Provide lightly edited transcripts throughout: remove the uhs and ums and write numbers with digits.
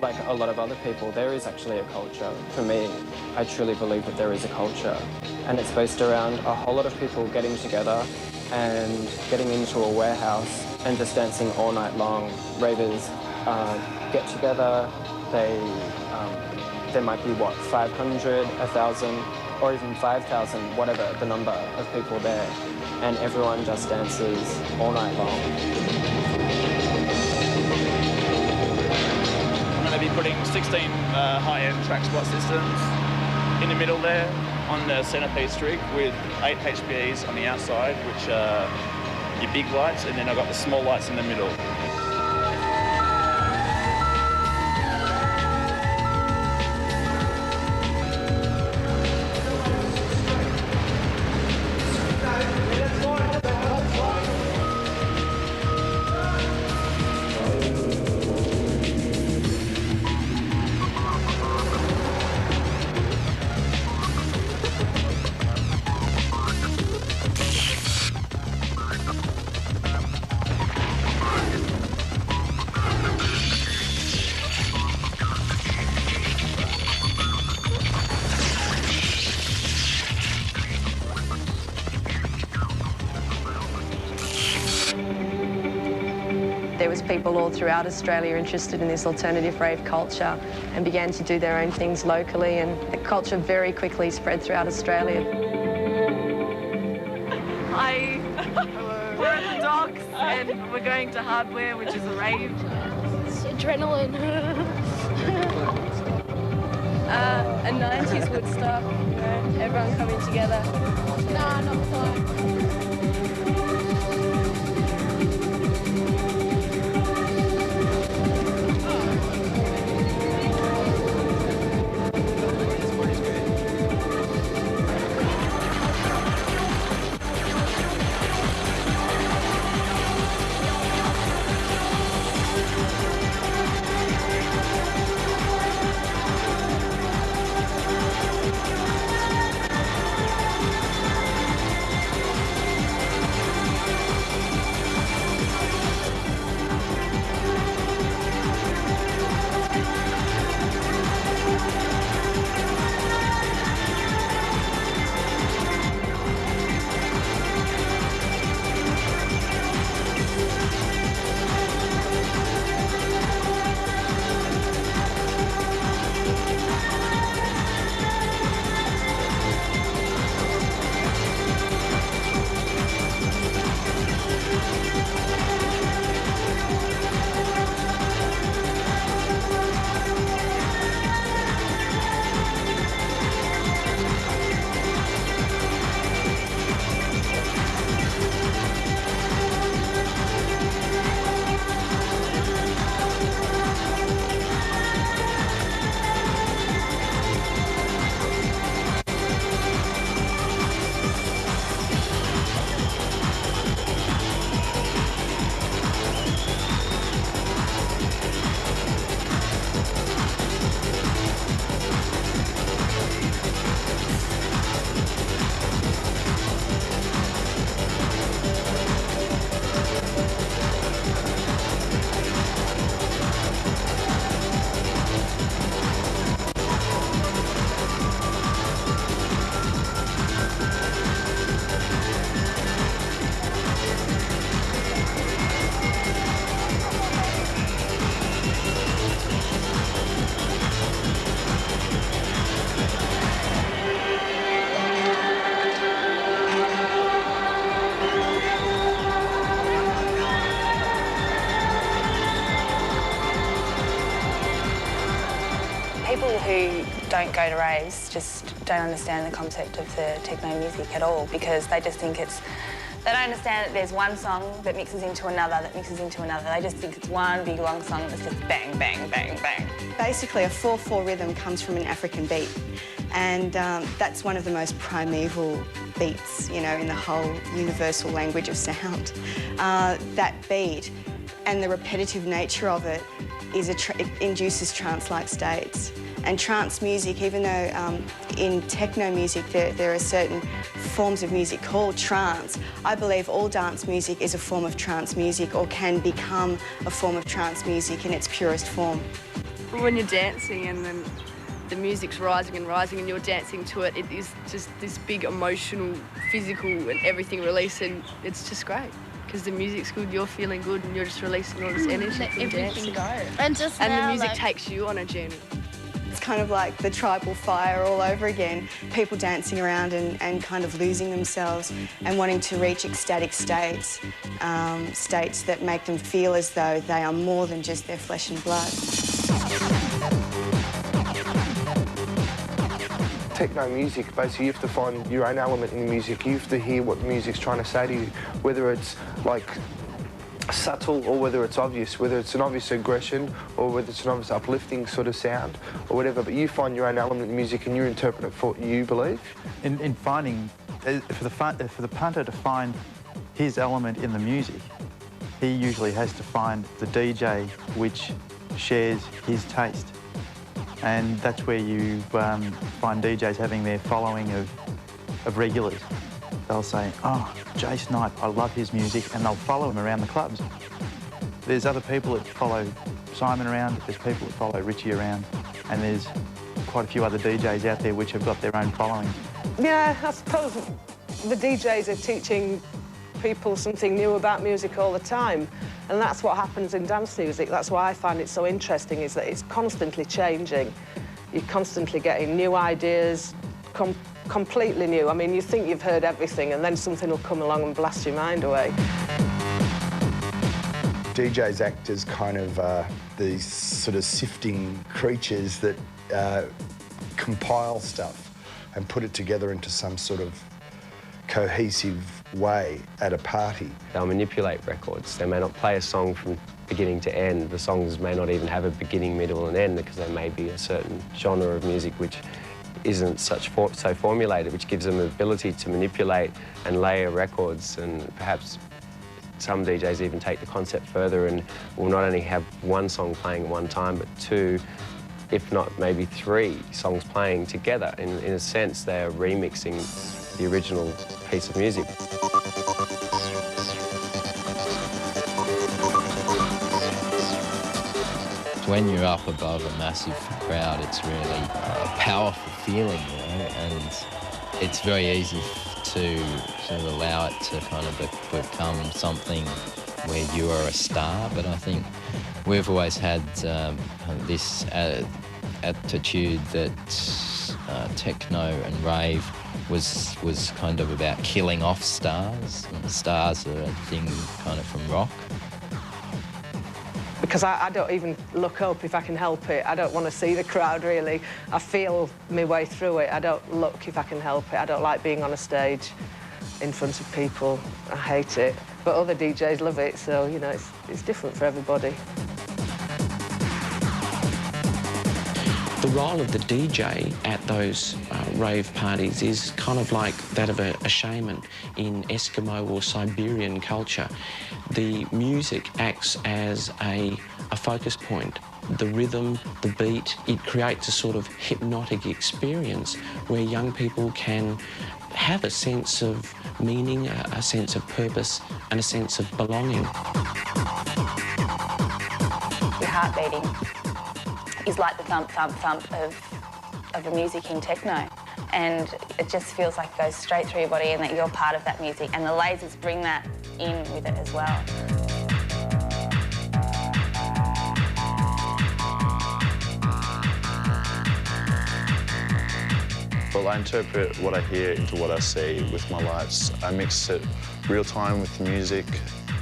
like a lot of other people, there is actually a culture. For me, I truly believe that there is a culture, and it's based around a whole lot of people getting together and getting into a warehouse and just dancing all night long. Ravers get together, there might be, what, 500, 1,000, or even 5,000, whatever the number of people there, and everyone just dances all night long. I'm going to be putting 16 high-end track spot systems in the middle there on the centerpiece rig with 8 HPEs on the outside, which are your big lights, and then I've got the small lights in the middle. There was people all throughout Australia interested in this alternative rave culture and began to do their own things locally, and the culture very quickly spread throughout Australia. Hi. We're at the docks and we're going to Hardware, which is a rave. It's adrenaline. A 90s Woodstock, you know, everyone coming together. Nah, not quite. People who don't go to raves just don't understand the concept of the techno music at all, because they just think it's... They don't understand that there's one song that mixes into another, that mixes into another. They just think it's one big long song that's just bang, bang, bang, bang. Basically, a 4/4 rhythm comes from an African beat, and that's one of the most primeval beats, you know, in the whole universal language of sound. That beat and the repetitive nature of it it induces trance-like states. And trance music, even though in techno music there are certain forms of music called trance, I believe all dance music is a form of trance music, or can become a form of trance music in its purest form. When you're dancing and then the music's rising and rising and you're dancing to it, it is just this big emotional, physical and everything release, and it's just great because the music's good, you're feeling good and you're just releasing all this energy from dancing. And the music takes you on a journey. It's kind of like the tribal fire all over again. People dancing around and kind of losing themselves and wanting to reach ecstatic states, states that make them feel as though they are more than just their flesh and blood. Techno music, basically you have to find your own element in the music. You have to hear what the music's trying to say to you, whether it's like subtle or whether it's obvious, whether it's an obvious aggression or whether it's an obvious uplifting sort of sound or whatever, but you find your own element in music and you interpret it for what you believe. In finding, for the punter to find his element in the music, he usually has to find the DJ which shares his taste. And that's where you find DJs having their following of regulars. They'll say, oh, Jay Snipe, I love his music, and they'll follow him around the clubs. There's other people that follow Simon around, there's people that follow Richie around, and there's quite a few other DJs out there which have got their own following. Yeah, I suppose the DJs are teaching people something new about music all the time, and that's what happens in dance music. That's why I find it so interesting, is that it's constantly changing. You're constantly getting new ideas, completely new. I mean, you think you've heard everything, and then something will come along and blast your mind away. DJs act as kind of these sort of sifting creatures that compile stuff and put it together into some sort of cohesive way at a party. They'll manipulate records. They may not play a song from beginning to end. The songs may not even have a beginning, middle and end because they may be a certain genre of music which isn't so formulated, which gives them the ability to manipulate and layer records, and perhaps some DJs even take the concept further and will not only have one song playing at one time, but two, if not maybe three songs playing together. In a sense, they're remixing the original piece of music. When you're up above a massive crowd, it's really a powerful feeling, you know, and it's very easy to sort of allow it to kind of become something where you are a star. But I think we've always had this attitude that techno and rave was kind of about killing off stars. And stars are a thing kind of from rock. Because I don't even look up if I can help it. I don't want to see the crowd, really. I feel my way through it. I don't look if I can help it. I don't like being on a stage in front of people. I hate it. But other DJs love it, so, you know, it's different for everybody. The role of the DJ at those rave parties is kind of like that of a shaman in Eskimo or Siberian culture. The music acts as a focus point. The rhythm, the beat, it creates a sort of hypnotic experience where young people can have a sense of meaning, a sense of purpose and a sense of belonging. Your heart beating is like the thump, thump, thump of the music in techno. And it just feels like it goes straight through your body and that you're part of that music. And the lasers bring that in with it as well. Well, I interpret what I hear into what I see with my lights. I mix it real time with the music.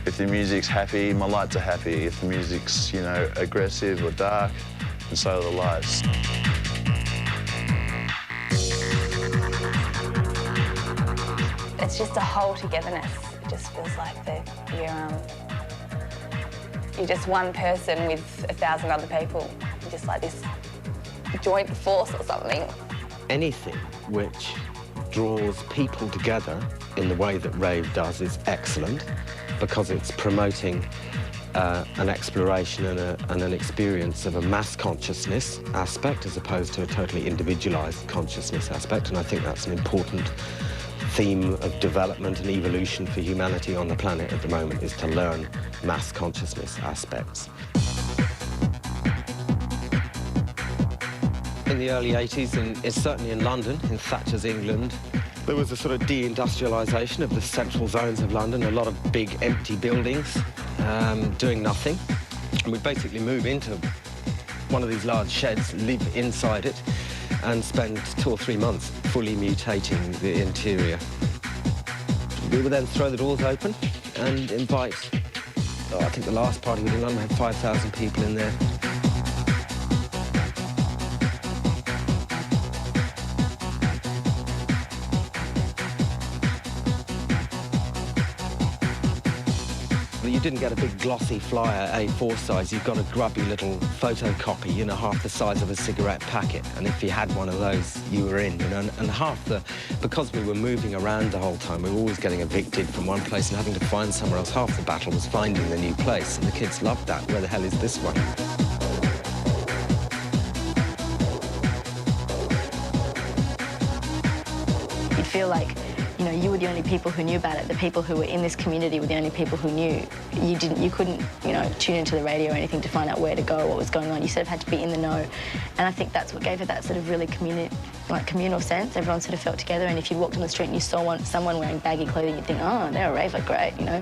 If the music's happy, my lights are happy. If the music's, you know, aggressive or dark, and so are the lights. It's just a whole togetherness. It just feels like you're just one person with 1,000 other people. You're just like this joint force or something. Anything which draws people together in the way that Rave does is excellent because it's promoting an exploration and an experience of a mass consciousness aspect as opposed to a totally individualised consciousness aspect, and I think that's an important theme of development and evolution for humanity on the planet at the moment, is to learn mass consciousness aspects. in the early 80s, and it's certainly in London, in Thatcher's England. There was a sort of de-industrialisation of the central zones of London, a lot of big empty buildings doing nothing. And we'd basically move into one of these large sheds, live inside it, and spend 2 or 3 months fully mutating the interior. We would then throw the doors open and invite, I think the last party we did in London had 5,000 people in there. You didn't get a big glossy flyer A4 size, you got a grubby little photocopy, you know, half the size of a cigarette packet. And if you had one of those, you were in, you know. And because we were moving around the whole time, we were always getting evicted from one place and having to find somewhere else. Half the battle was finding the new place, and the kids loved that. Where the hell is this one? You'd feel like, you know, you were the only people who knew about it. The people who were in this community were the only people who knew. You couldn't, you know, tune into the radio or anything to find out where to go, what was going on. You sort of had to be in the know. And I think that's what gave it that sort of really communal sense. Everyone sort of felt together, and if you walked on the street and you saw someone wearing baggy clothing, you'd think, oh, they're a raver, great, you know,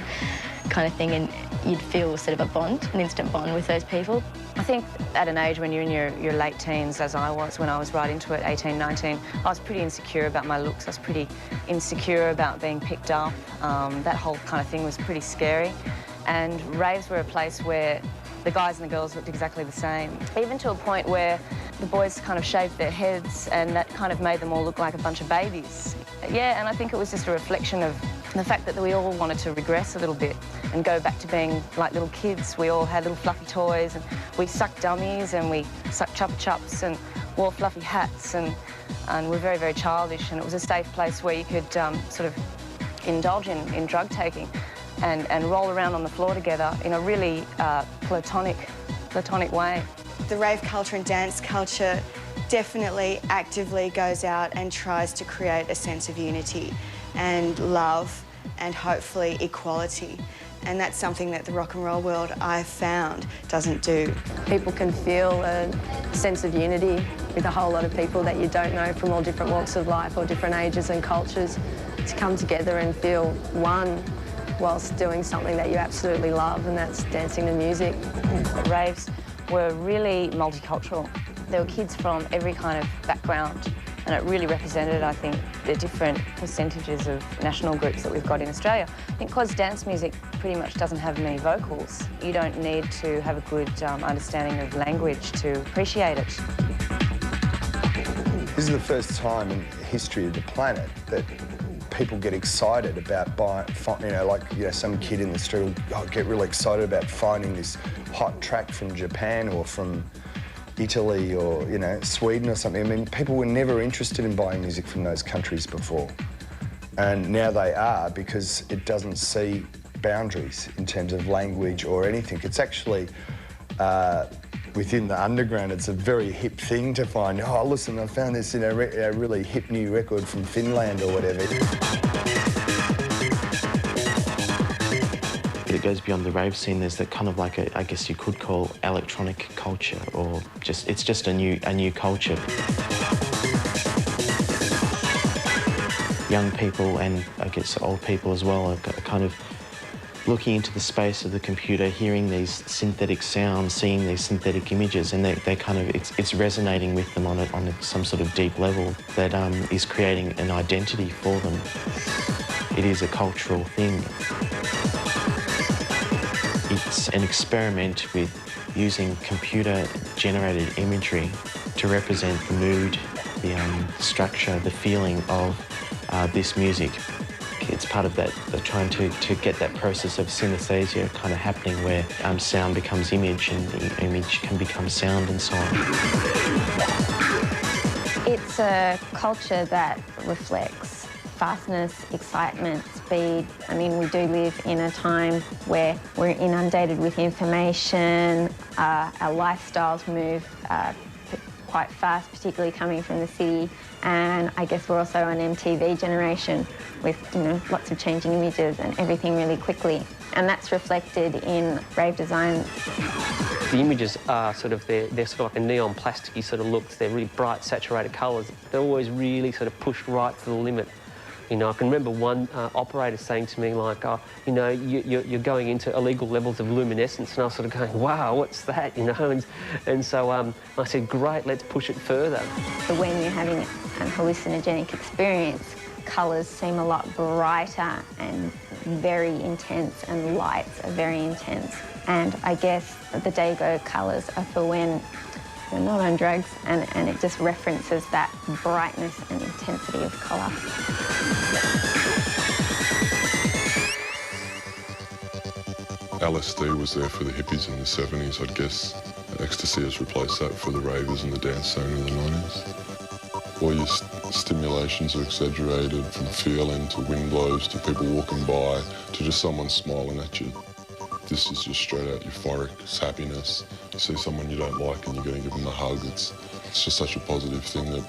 kind of thing. And you'd feel sort of a bond, an instant bond with those people. I think at an age when you're in your late teens, as I was when I was right into it, 18, 19, I was pretty insecure about my looks. I was pretty insecure about being picked up. That whole kind of thing was pretty scary. And raves were a place where the guys and the girls looked exactly the same, even to a point where the boys kind of shaved their heads, and that kind of made them all look like a bunch of babies. Yeah, and I think it was just a reflection of the fact that we all wanted to regress a little bit and go back to being like little kids. We all had little fluffy toys, and we sucked dummies, and we sucked Chupa Chups and wore fluffy hats, and we're very, very childish. And it was a safe place where you could sort of indulge in drug taking and roll around on the floor together in a really platonic way. The rave culture and dance culture definitely actively goes out and tries to create a sense of unity and love and hopefully equality. And that's something that the rock and roll world, I've found, doesn't do. People can feel a sense of unity with a whole lot of people that you don't know from all different walks of life or different ages and cultures, to come together and feel one whilst doing something that you absolutely love, and that's dancing to music. Raves were really multicultural. There were kids from every kind of background, and it really represented, I think, the different percentages of national groups that we've got in Australia. I think because dance music pretty much doesn't have many vocals, you don't need to have a good understanding of language to appreciate it. This is the first time in the history of the planet that people get excited about some kid in the street will get really excited about finding this hot track from Japan or from Italy or, you know, Sweden or something. I mean, people were never interested in buying music from those countries before. And now they are, because it doesn't see boundaries in terms of language or anything. It's actually, within the underground, it's a very hip thing to find, oh, listen, I found this in a really hip new record from Finland or whatever. It goes beyond the rave scene. There's that kind of like I guess you could call electronic culture, or it's just a new culture. Young people, and I guess old people as well, are kind of looking into the space of the computer, hearing these synthetic sounds, seeing these synthetic images, and they kind of, it's resonating with them on some sort of deep level that is creating an identity for them. It is a cultural thing. It's an experiment with using computer-generated imagery to represent the mood, the structure, the feeling of this music. It's part of that, trying to get that process of synesthesia kind of happening, where sound becomes image and image can become sound and so on. It's a culture that reflects fastness, excitement, speed. I mean, we do live in a time where we're inundated with information, our lifestyles move quite fast, particularly coming from the city. And I guess we're also an MTV generation with, you know, lots of changing images and everything really quickly. And that's reflected in rave design. The images are sort of, they're sort of like a neon plasticky sort of looks. They're really bright, saturated colours. They're always really sort of pushed right to the limit. You know, I can remember one operator saying to me, like, oh, you know, you're going into illegal levels of luminescence, and I was sort of going, wow, what's that, you know? And so I said, great, let's push it further. But when you're having an hallucinogenic experience, colours seem a lot brighter and very intense, and lights are very intense. And I guess the Dago colours are for when you're not on drugs, and it just references that brightness and intensity of colour. LSD was there for the hippies in the 70s, I'd guess. Ecstasy has replaced that for the ravers and the dance scene in the 90s. All your stimulations are exaggerated, from feeling to wind blows to people walking by to just someone smiling at you. This is just straight out euphoric, it's happiness. You see someone you don't like and you're going to give them a hug. It's just such a positive thing that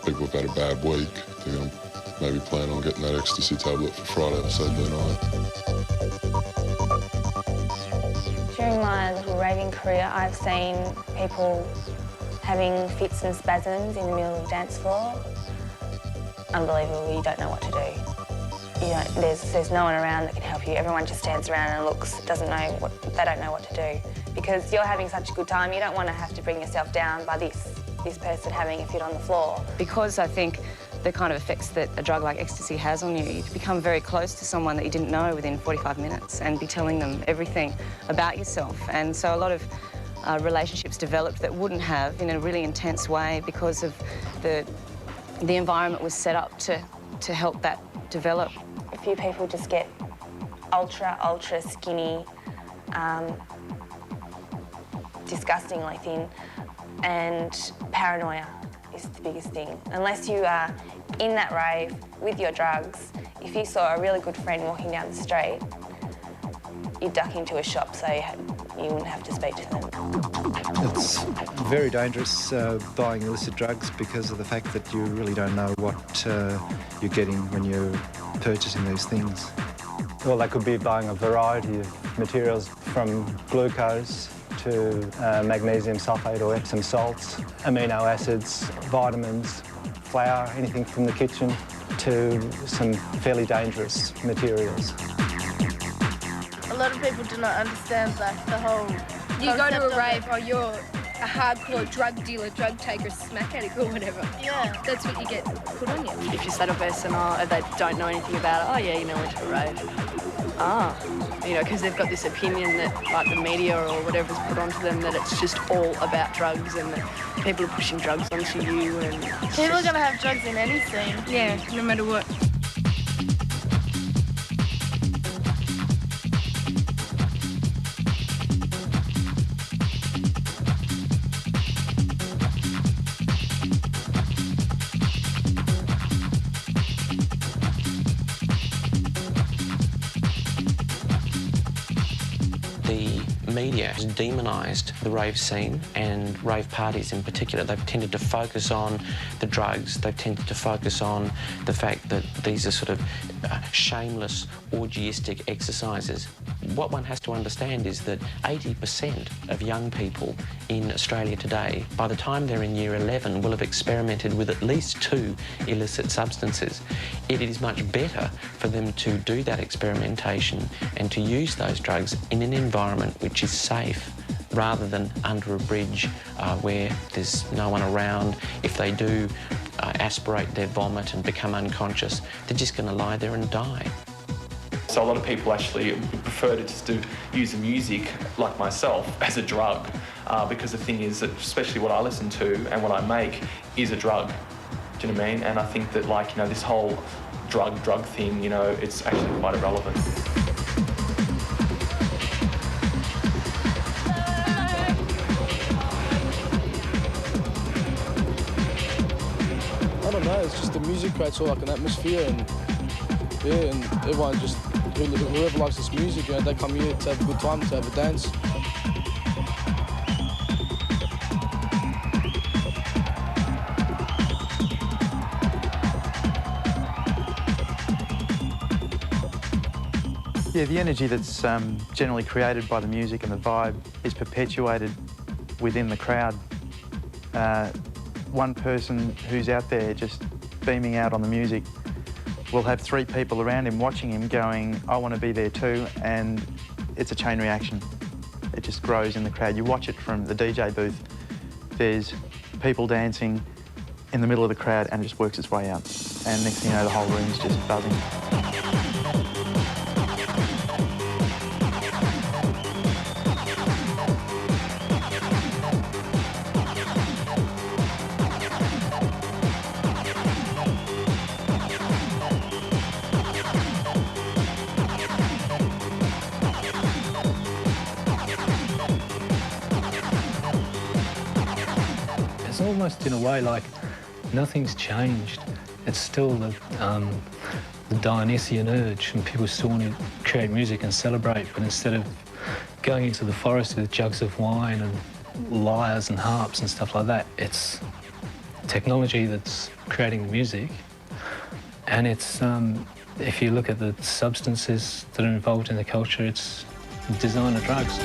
people have had a bad week. They're going to maybe plan on getting that ecstasy tablet for Friday or Saturday night. During my little raving career, I've seen people having fits and spasms in the middle of the dance floor. Unbelievable, you don't know what to do. There's no one around that can help you. Everyone just stands around and looks, they don't know what to do. Because you're having such a good time, you don't want to have to bring yourself down by this person having a fit on the floor. Because I think the kind of effects that a drug like ecstasy has on you, you become very close to someone that you didn't know within 45 minutes and be telling them everything about yourself. And so a lot of relationships developed that wouldn't have in a really intense way because of the environment was set up to help that develop. A few people just get ultra skinny, disgustingly thin, and paranoia is the biggest thing. Unless you are in that rave with your drugs, if you saw a really good friend walking down the street, you'd duck into a shop so you wouldn't have to speak to them. It's very dangerous buying illicit drugs because of the fact that you really don't know what you're getting when you're purchasing these things. Well, they could be buying a variety of materials from glucose to magnesium sulfate or Epsom salts, amino acids, vitamins, flour, anything from the kitchen, to some fairly dangerous materials. A lot of people do not understand like the whole. You go to a rave, or you're a hardcore drug dealer, drug taker, smack addict, or whatever. Yeah, that's what you get put on you. If you say to a person, oh, they don't know anything about it, oh yeah, you know, went to a rave. You know, because they've got this opinion that, like, the media or whatever's put onto them, that it's just all about drugs and that people are pushing drugs onto you. And people are gonna have drugs in anything. Yeah, no matter what. Media has demonised the rave scene and rave parties in particular. They've tended to focus on the drugs. They've tended to focus on the fact that these are sort of shameless, orgiastic exercises. What one has to understand is that 80% of young people in Australia today, by the time they're in year 11, will have experimented with at least 2 illicit substances. It is much better for them to do that experimentation and to use those drugs in an environment which is safe, rather than under a bridge where there's no one around. If they do aspirate their vomit and become unconscious, they're just going to lie there and die. So a lot of people actually prefer to just use the music, like myself, as a drug, because the thing is that, especially what I listen to and what I make, is a drug. Do you know what I mean? And I think that, like, you know, this whole drug thing, you know, it's actually quite irrelevant. I don't know, it's just the music creates all like an atmosphere, and yeah, and everyone just, whoever likes this music, you know, they come here to have a good time, to have a dance. Yeah, the energy that's generally created by the music and the vibe is perpetuated within the crowd. One person who's out there just beaming out on the music will have 3 people around him watching him going, I want to be there too, and it's a chain reaction. It just grows in the crowd. You watch it from the DJ booth. There's people dancing in the middle of the crowd and it just works its way out. And next thing you know, the whole room's just buzzing. It's almost in a way like nothing's changed. It's still the Dionysian urge, and people still want to create music and celebrate, but instead of going into the forest with jugs of wine and lyres and harps and stuff like that, it's technology that's creating the music. And it's, if you look at the substances that are involved in the culture, it's designer drugs.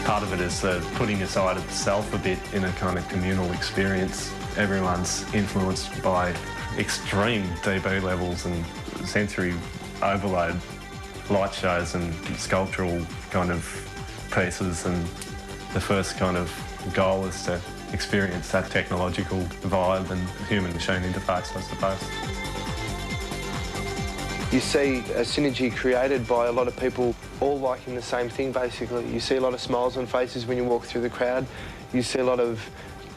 Part of it is putting aside itself a bit in a kind of communal experience. Everyone's influenced by extreme dB levels and sensory overload, light shows and sculptural kind of pieces, and the first kind of goal is to experience that technological vibe and human-machine interface, I suppose. You see a synergy created by a lot of people all liking the same thing, basically. You see a lot of smiles on faces when you walk through the crowd. You see a lot of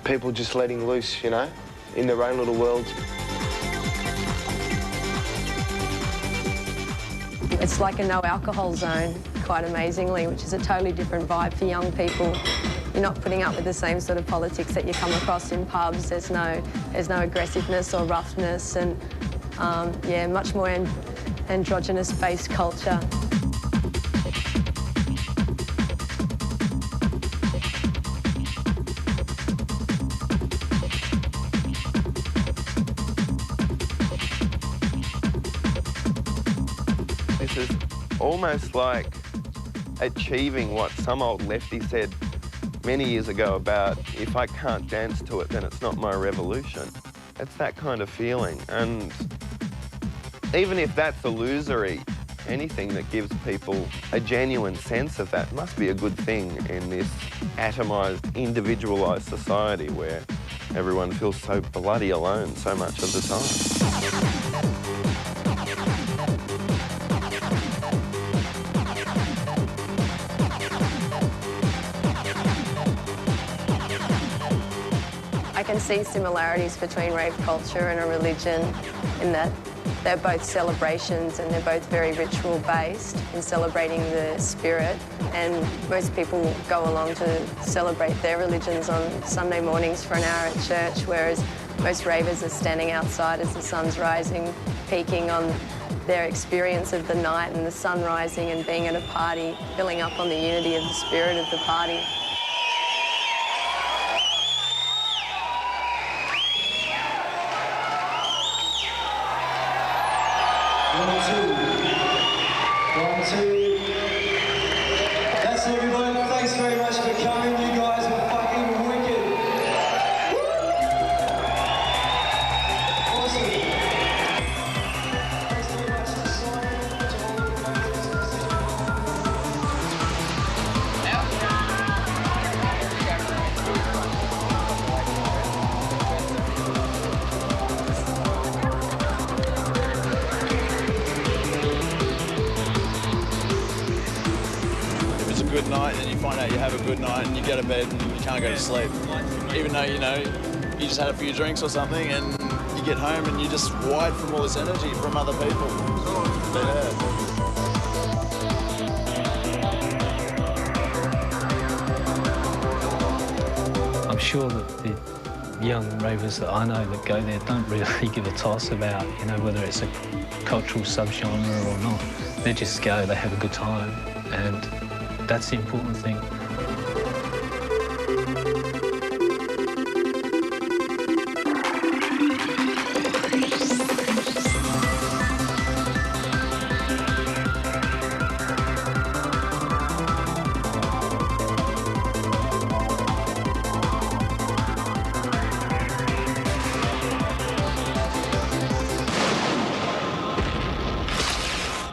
people just letting loose, you know, in their own little worlds. It's like a no alcohol zone, quite amazingly, which is a totally different vibe for young people. You're not putting up with the same sort of politics that you come across in pubs. There's no aggressiveness or roughness, and yeah, much more androgynous-based culture. This is almost like achieving what some old lefty said many years ago about, if I can't dance to it, then it's not my revolution. It's that kind of feeling, and even if that's illusory, anything that gives people a genuine sense of that must be a good thing in this atomised, individualised society where everyone feels so bloody alone so much of the time. I can see similarities between rave culture and a religion in that they're both celebrations and they're both very ritual-based in celebrating the spirit, and most people go along to celebrate their religions on Sunday mornings for an hour at church, whereas most ravers are standing outside as the sun's rising, peaking on their experience of the night and the sun rising and being at a party, filling up on the unity of the spirit of the party. That's everybody. Thanks very much for coming. You guys are fucking wicked. Awesome. Thanks very much to Simon, to all the good night and you find out you have a good night and you go to bed and you can't go to sleep. Even though, you know, you just had a few drinks or something and you get home and you're just wired from all this energy from other people. Yeah. I'm sure that the young ravers that I know that go there don't really give a toss about, you know, whether it's a cultural subgenre or not. They just go, they have a good time, and that's the important thing.